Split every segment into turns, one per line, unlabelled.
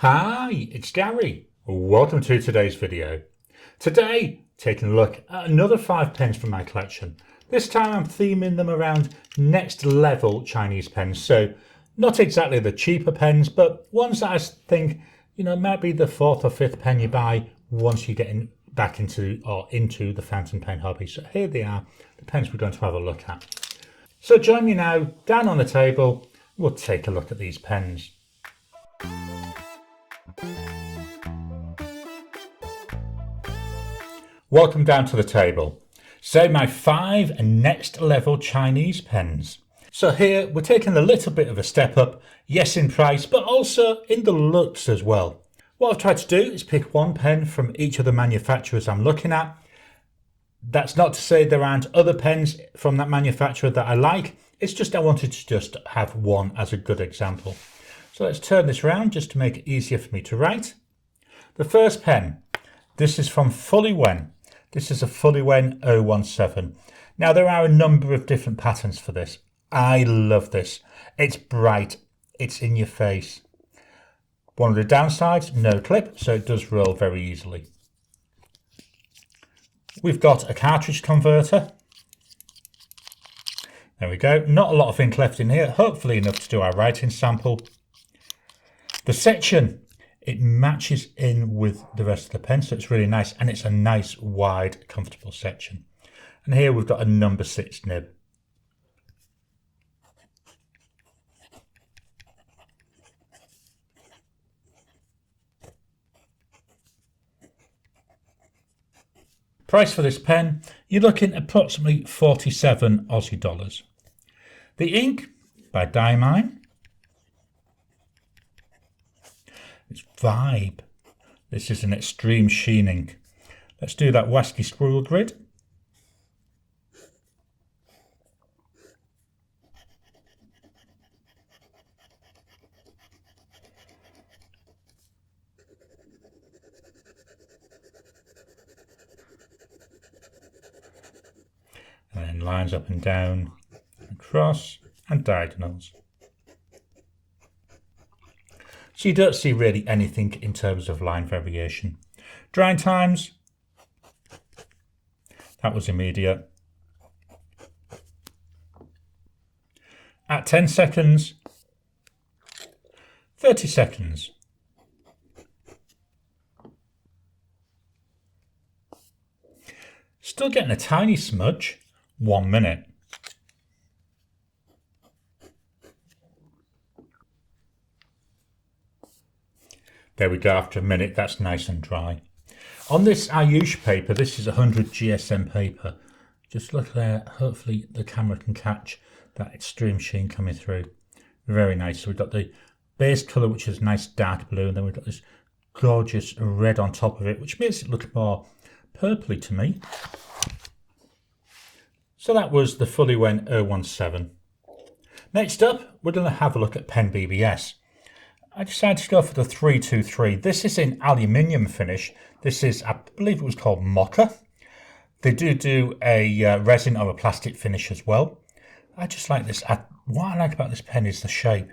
Hi, it's Gary. Welcome to today's video. Today, taking a look at another 5 pens from my collection. This time I'm theming them around next level Chinese pens. So not exactly the cheaper pens, but ones that I think, might be the 4th or 5th pen you buy once you get back into the fountain pen hobby. So here they are, the pens we're going to have a look at. So join me now, down on the table, we'll take a look at these pens. Welcome down to the table. So my 5 next level Chinese pens. So here we're taking a little bit of a step up, yes in price, but also in the looks as well. What I've tried to do is pick one pen from each of the manufacturers I'm looking at. That's not to say there aren't other pens from that manufacturer that I like. It's just I wanted to just have one as a good example. So let's turn this around just to make it easier for me to write. The first pen, this is from Fuliwen. This is a Fuliwen 017. Now there are a number of different patterns for this. I love this. It's bright. It's in your face. One of the downsides, no clip, so it does roll very easily. We've got a cartridge converter. There we go. Not a lot of ink left in here. Hopefully enough to do our writing sample. The section, it matches in with the rest of the pen, so it's really nice, and it's a nice, wide, comfortable section. And here we've got a number 6 nib. Price for this pen, you're looking at approximately 47 Aussie dollars. The ink by Diamine. It's Vibe. This is an extreme sheen ink. Let's do that wasky squirrel grid. And then lines up and down, across, and diagonals. So you don't see really anything in terms of line variation. Drying times, that was immediate. At 10 seconds, 30 seconds. Still getting a tiny smudge, 1 minute. There we go, after a minute, that's nice and dry. On this Ayush paper, this is 100 GSM paper. Just look there, hopefully the camera can catch that extreme sheen coming through. Very nice. So we've got the base colour, which is nice dark blue, and then we've got this gorgeous red on top of it, which makes it look more purpley to me. So that was the Fuliwen 017. Next up, we're going to have a look at PenBBS. I decided to go for the 323. This is in aluminium finish. This is, I believe it was called Mocha. They do a resin or a plastic finish as well. I just like this. What I like about this pen is the shape.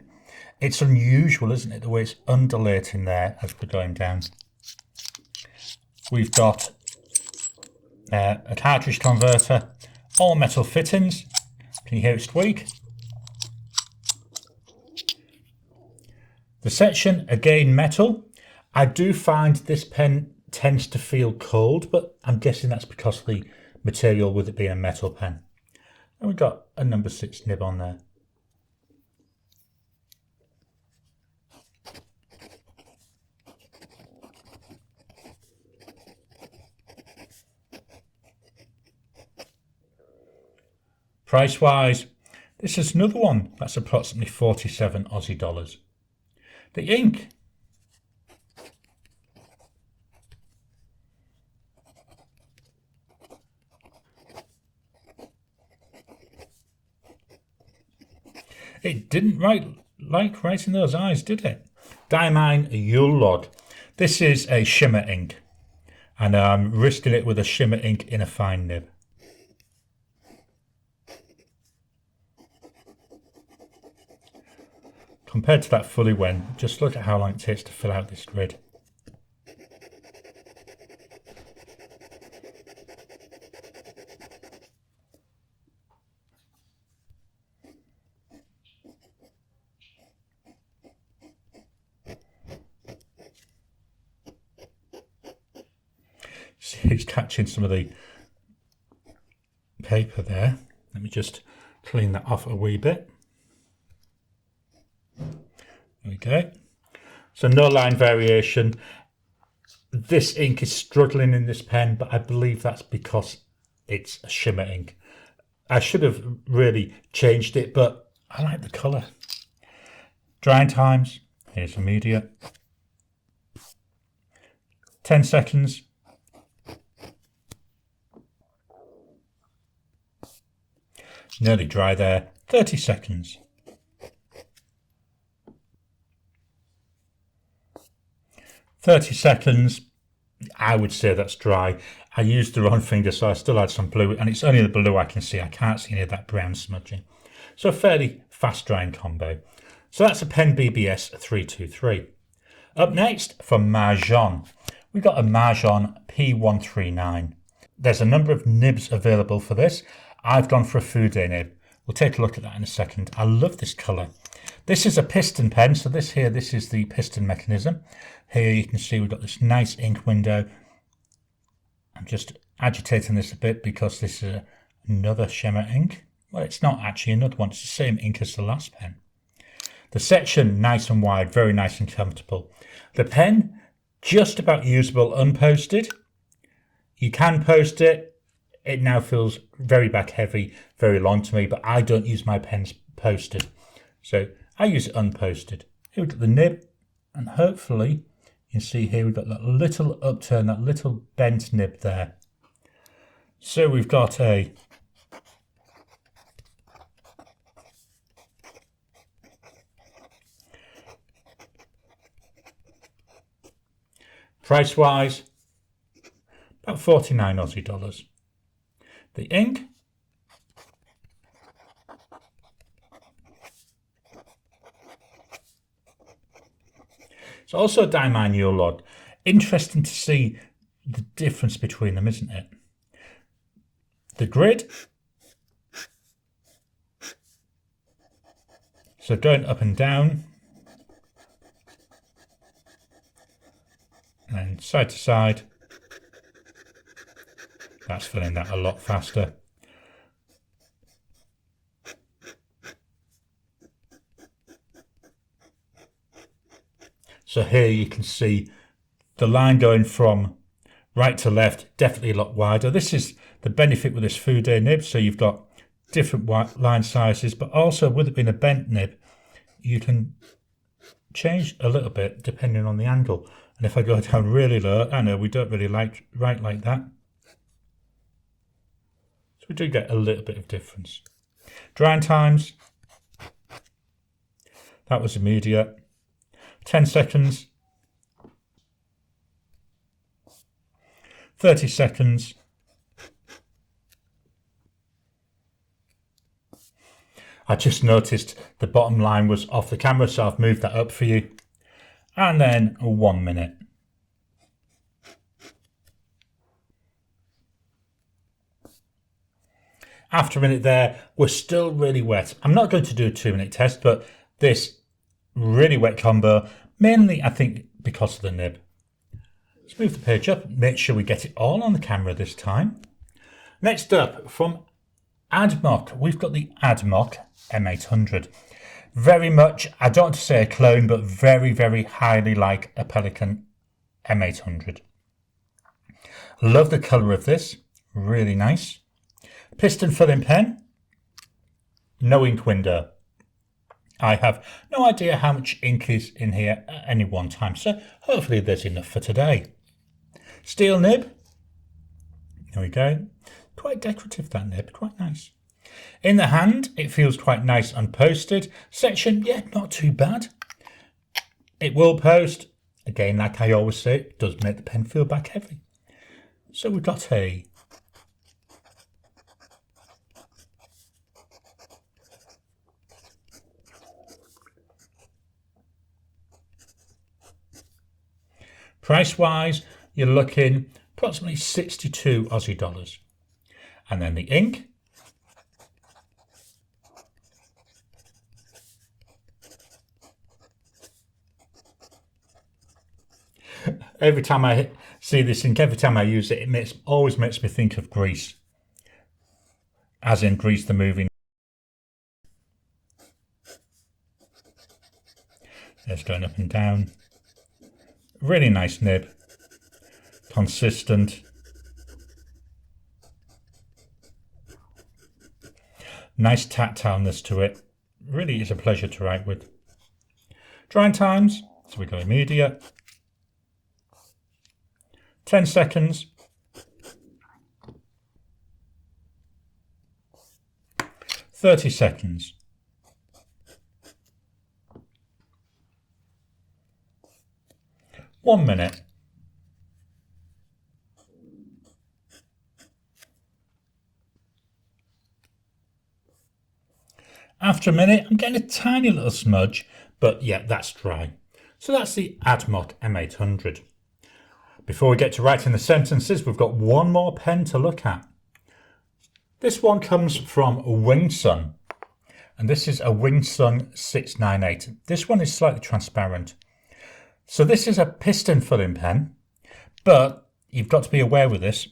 It's unusual, isn't it? The way it's undulating there as we're going down. We've got a cartridge converter, all metal fittings. Can you hear it squeak? The section, again metal. I do find this pen tends to feel cold, but I'm guessing that's because of the material with it being a metal pen. And we've got a number 6 nib on there. Price wise, this is another one that's approximately 47 Aussie dollars. The ink, it didn't like writing those eyes, did it? Diamine Yule log. This is a shimmer ink, and I'm risking it with a shimmer ink in a fine nib. compared to that Fuliwen, just look at how long it takes to fill out this grid. See, it's catching some of the paper there. Let me just clean that off a wee bit. There we go. So no line variation. This ink is struggling in this pen, but I believe that's because it's a shimmer ink. I should have really changed it, but I like the colour. Drying times, here's immediate. 10 seconds. Nearly dry there. 30 seconds. 30 seconds, I would say that's dry. I used the wrong finger, so I still had some blue, and it's only the blue I can see. I can't see any of that brown smudging. So a fairly fast drying combo. So that's a PenBBS 323. Up next, from Majohn, we got a Majohn P139. There's a number of nibs available for this. I've gone for a food day nib. We'll take a look at that in a second. I love this colour. This is a piston pen, so this is the piston mechanism. Here you can see we've got this nice ink window. I'm just agitating this a bit because this is another shimmer ink. Well, it's not actually another one, it's the same ink as the last pen. The section, nice and wide, very nice and comfortable. The pen, just about usable unposted. You can post it. It now feels very back heavy, very long to me, but I don't use my pens posted. So I use it unposted. Here we've got the nib, and hopefully you can see here we've got that little upturn, that little bent nib there. So we've got a price-wise, about 49 Aussie dollars. The ink, it's also a Diamine Yule log. Interesting to see the difference between them, isn't it? The grid, so going up and down, and side to side. That's filling that a lot faster. So here you can see the line going from right to left, definitely a lot wider. This is the benefit with this food day nib. So you've got different line sizes, but also with it being a bent nib, you can change a little bit depending on the angle. And if I go down really low, I know we don't really write like that. So we do get a little bit of difference. Drying times, that was immediate. 10 seconds. 30 seconds. I just noticed the bottom line was off the camera, so I've moved that up for you. And then 1 minute. After a minute there, we're still really wet. I'm not going to do a 2-minute test, but this really wet combo, mainly I think because of the nib. Let's move the page up, make sure we get it all on the camera this time. Next up, from Admok, we've got the Admok M800. Very much, I don't want to say a clone, but very, very highly like a Pelikan M800. Love the colour of this, really nice. Piston filling pen, no ink window. I have no idea how much ink is in here at any one time, so hopefully there's enough for today. Steel nib, there we go. Quite decorative, that nib, quite nice. In the hand, it feels quite nice unposted. Section, yeah, not too bad. It will post. Again, like I always say, it does make the pen feel back heavy. So we've got a Price wise, you're looking approximately 62 Aussie dollars. And then the ink. Every time I see this ink, every time I use it, always makes me think of Grease. As in Grease the movie. It's going up and down. Really nice nib. Consistent. Nice tactileness to it. Really is a pleasure to write with. Drying times. So we go immediate. 10 seconds. 30 seconds. One minute. After a minute, I'm getting a tiny little smudge, but yeah, that's dry. So that's the Admok M800. Before we get to writing the sentences, we've got one more pen to look at. This one comes from Wingsun, and this is a Wingsun 698. This one is slightly transparent. So this is a piston filling pen, but you've got to be aware with this.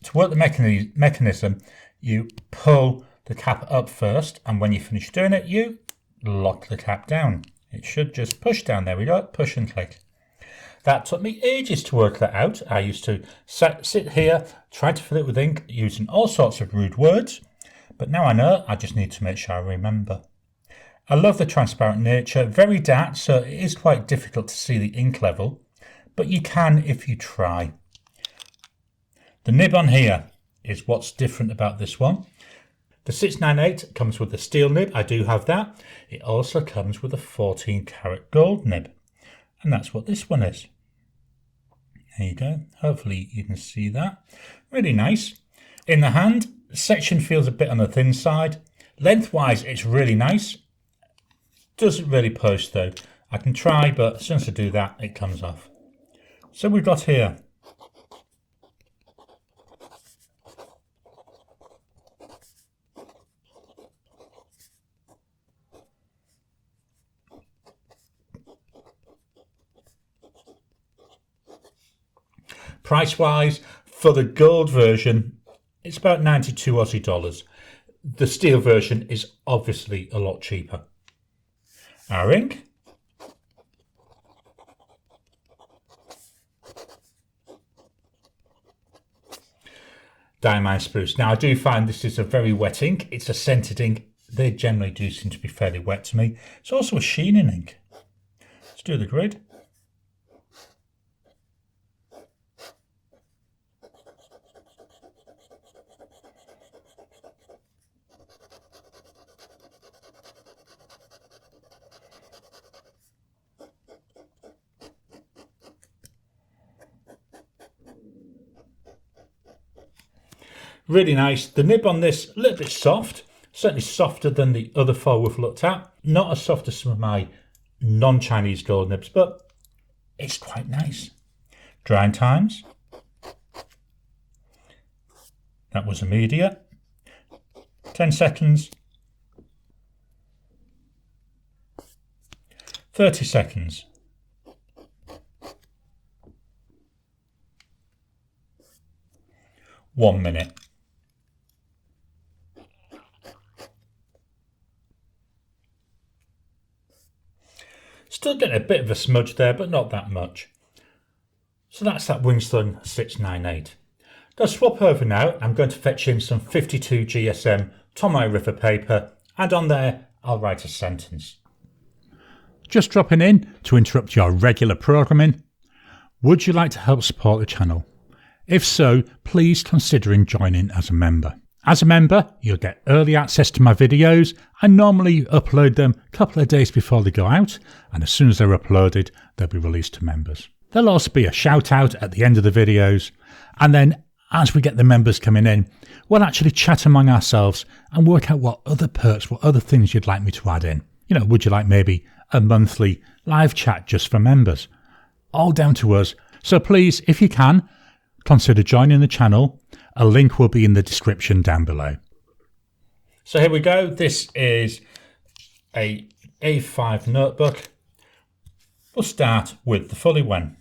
To work the mechanism, you pull the cap up first, and when you finish doing it, you lock the cap down. It should just push down. There we go, push and click. That took me ages to work that out. I used to sit here, try to fill it with ink, using all sorts of rude words. But now I know, I just need to make sure I remember. I love the transparent nature, very dark, so it is quite difficult to see the ink level. But you can if you try. The nib on here is what's different about this one. The 698 comes with a steel nib. I do have that. It also comes with a 14 karat gold nib. And that's what this one is. There you go. Hopefully you can see that. Really nice. In the hand, the section feels a bit on the thin side. Lengthwise, it's really nice. Doesn't really push though. I can try, but as soon as I do that, it comes off. So we've got here price wise, for the gold version, it's about 92 Aussie dollars. The steel version is obviously a lot cheaper. Our ink. Diamine Spruce. Now I do find this is a very wet ink. It's a scented ink. They generally do seem to be fairly wet to me. It's also a sheening ink. Let's do the grid. Really nice. The nib on this, a little bit soft, certainly softer than the other four we've looked at. Not as soft as some of my non-Chinese gold nibs, but it's quite nice. Drying times. That was immediate. 10 seconds. 30 seconds. One minute. Still getting a bit of a smudge there, but not that much. So that's that Wingsun 698. Going to swap over now. I'm going to fetch in some 52 GSM Tomoe River paper, and on there I'll write a sentence. Just dropping in to interrupt your regular programming. Would you like to help support the channel? If so, please consider joining as a member. As a member, you'll get early access to my videos. I normally upload them a couple of days before they go out, and as soon as they're uploaded, they'll be released to members. There'll also be a shout out at the end of the videos, and then as we get the members coming in, we'll actually chat among ourselves and work out what other perks, what other things you'd like me to add in. You know, would you like maybe a monthly live chat just for members? All down to us. So please, if you can, consider joining the channel. A link will be in the description down below. So here we go. This is a A5 notebook. We'll start with the Fuliwen.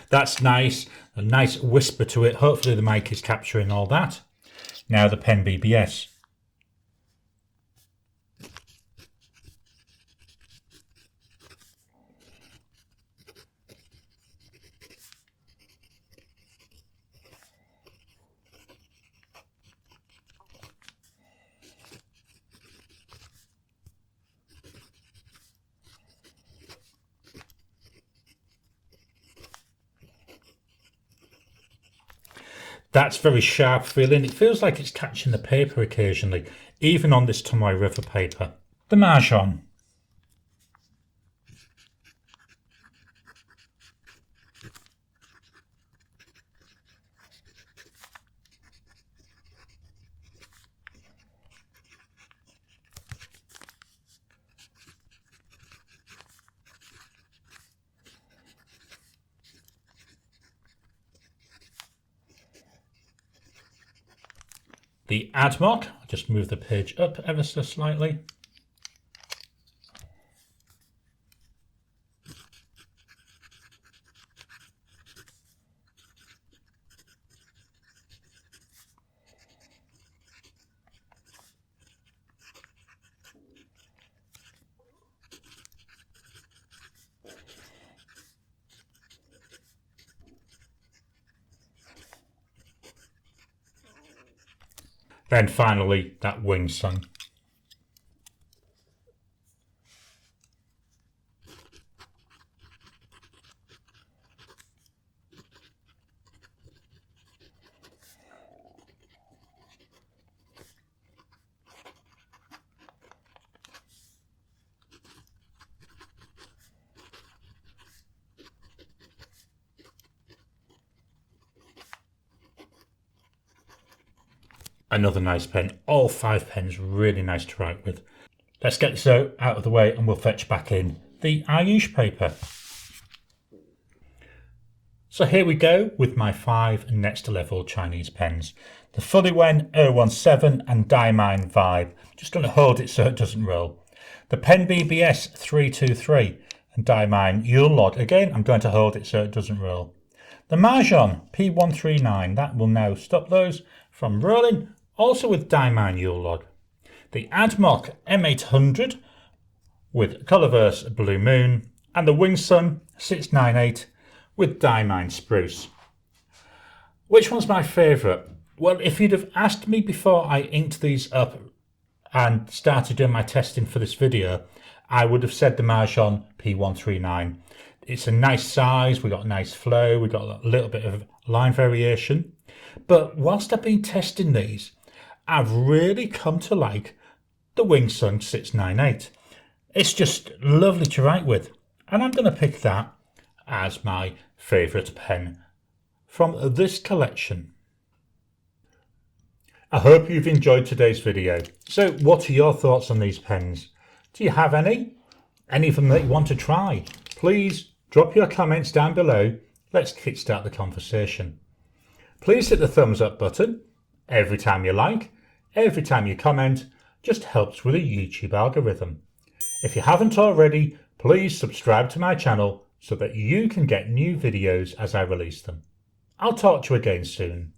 That's nice, a nice whisper to it. Hopefully the mic is capturing all that. Now the PenBBS. That's very sharp feeling. It feels like it's catching the paper occasionally, even on this Tomoe River paper. The Majohn. The Admok, I'll just move the page up ever so slightly. Then finally, that wing sun. Another nice pen. All 5 pens really nice to write with. Let's get this out of the way and we'll fetch back in the Ayush paper. So here we go with my 5 next level Chinese pens. The Fuliwen 017 and Diamine Vibe. Just going to hold it so it doesn't roll. The PenBBS 323 and Diamine Yule. Again, I'm going to hold it so it doesn't roll. The Majohn P139. That will now stop those from rolling. Also with Diamine Yule. The Admok M800 with Colorverse Blue Moon. And the Wingsun 698 with Diamine Spruce. Which one's my favourite? Well, if you'd have asked me before I inked these up and started doing my testing for this video, I would have said the Majohn P139. It's a nice size, we got a nice flow, we got a little bit of line variation. But whilst I've been testing these, I've really come to like the Wingsun 698. It's just lovely to write with. And I'm going to pick that as my favourite pen from this collection. I hope you've enjoyed today's video. So what are your thoughts on these pens? Do you have any? Any of them that you want to try? Please drop your comments down below. Let's kickstart the conversation. Please hit the thumbs up button. Every time you like, every time you comment, just helps with the YouTube algorithm. If you haven't already, please subscribe to my channel so that you can get new videos as I release them. I'll talk to you again soon.